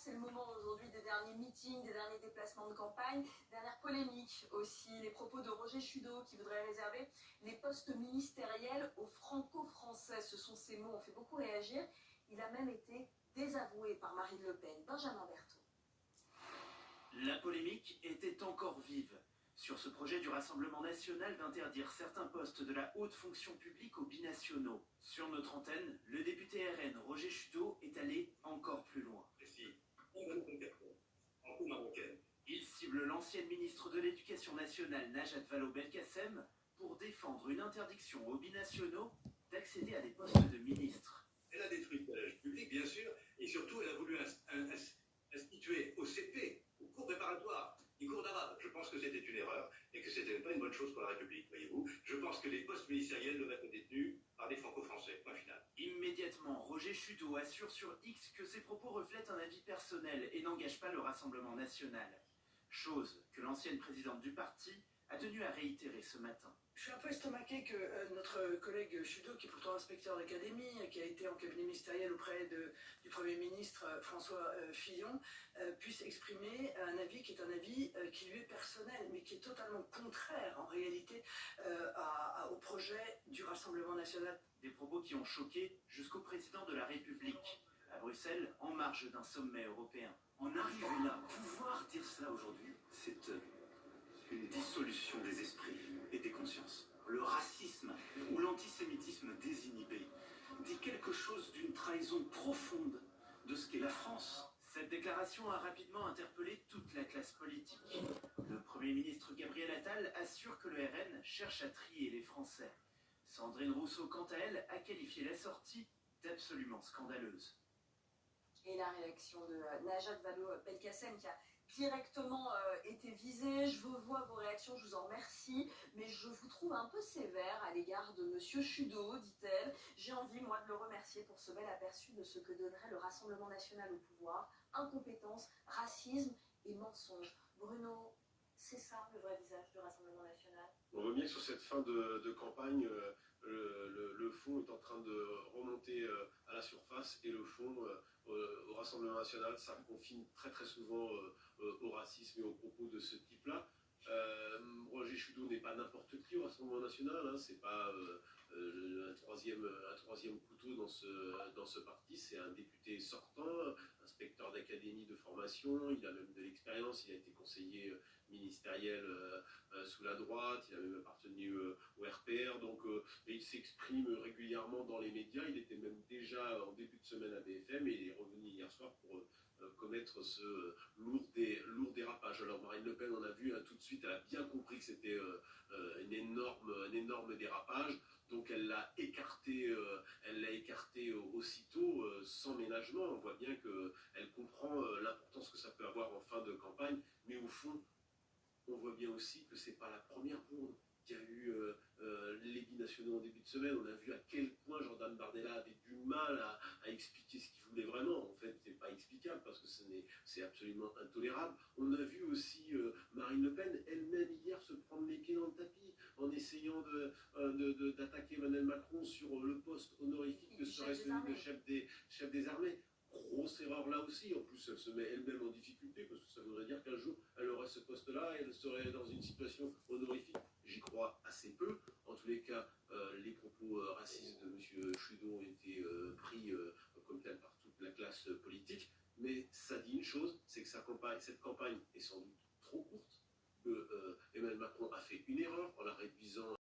c'est le moment aujourd'hui des derniers meetings, des derniers déplacements de campagne, dernière polémique aussi, les propos de Roger Chudeau qui voudrait réserver les postes ministériels aux franco-français. Ce sont ces mots, ont fait beaucoup réagir. Il a même été désavoué par Marine Le Pen. Benjamin Berthaud. La polémique était encore vive sur ce projet du Rassemblement national d'interdire certains postes de la haute fonction publique aux binationaux. Sur notre antenne, le député RN Roger Chudeau est allé encore plus loin. Il cible l'ancienne ministre de l'Éducation nationale Najat Vallaud-Belkacem pour défendre une interdiction aux binationaux d'accéder à des postes de ministre. Elle a détruit le collège public, bien sûr, et surtout elle a voulu instituer au CP, au cours préparatoire, les cours d'arabe. Je pense que c'était une erreur et que c'était pas une bonne chose pour la République, voyez-vous. Je pense que les postes ministériels doivent être détenus par des franco-français, point final. Immédiatement, Roger Chudeau assure sur X que ses propos reflètent un avis personnel et n'engagent pas le Rassemblement national. Chose que l'ancienne présidente du parti a tenu à réitérer ce matin. Je suis un peu estomaqué que notre collègue Chudeau, qui est pourtant inspecteur d'académie, qui a été en cabinet ministériel auprès du Premier ministre François Fillon, puisse exprimer un avis qui est un avis qui lui est personnel, mais qui est totalement contraire en réalité au projet du Rassemblement national. Des propos qui ont choqué jusqu'au président de la République, à Bruxelles, en marge d'un sommet européen. En arriver là, pouvoir dire cela aujourd'hui, c'est une dissolution des esprits et des consciences. Le racisme ou l'antisémitisme désinhibé dit quelque chose d'une trahison profonde de ce qu'est la France. Cette déclaration a rapidement interpellé toute la classe politique. Le Premier ministre Gabriel Attal assure que le RN cherche à trier les Français. Sandrine Rousseau, quant à elle, a qualifié la sortie d'absolument scandaleuse. Et la réaction de Najat Vallaud-Belkacem qui a directement été visée. Je vois vos réactions, je vous en remercie, mais je vous trouve un peu sévère à l'égard de Monsieur Chudeau, dit-elle. J'ai envie, moi, de le remercier pour ce bel aperçu de ce que donnerait le Rassemblement national au pouvoir. Incompétence, racisme et mensonge. Bruno, c'est ça le vrai visage du Rassemblement national? On voit bien que sur cette fin de campagne, le fond est en train de remonter à la surface et le fond au Rassemblement national, ça confine très très souvent au racisme et aux propos de ce type-là. Roger Chudeau n'est pas n'importe qui au Rassemblement national, hein, c'est pas un troisième couteau dans ce parti, c'est un député sortant, inspecteur d'académie de formation, il a même de l'expérience, il a été conseiller ministériel sous la droite, il a même appartenu au RPR, donc il s'exprime régulièrement dans les médias, il était même déjà en début de semaine à BFM et il est revenu hier soir pour commettre ce lourd dérapage. Alors Marine Le Pen, on a vu tout de suite, elle a bien compris que c'était un énorme dérapage, donc elle l'a écarté aussitôt, sans ménagement. On voit bien qu'elle comprend l'importance que ça peut avoir en fin de campagne, mais au fond, on voit bien aussi que c'est pas la première bourde. Il y a eu les binationaux en début de semaine, on a vu à quel point Jordan Bardella avait du mal à expliquer ce qu'il voulait vraiment. En fait, c'est pas explicable parce que c'est absolument intolérable. On a vu aussi Marine Le Pen elle-même hier se prendre les pieds dans le tapis en essayant d'attaquer Emmanuel Macron sur le poste honorifique que serait celui de chef des armées. Grosse erreur là aussi, en plus elle se met elle-même en difficulté parce que ça voudrait dire qu'un jour elle aurait ce poste-là et elle serait dans une situation honorifique. J'y crois assez peu. En tous les cas, les propos racistes de M. Chudeau ont été pris comme tel par toute la classe politique, mais ça dit une chose, c'est que cette campagne est sans doute trop courte, que Emmanuel Macron a fait une erreur en la réduisant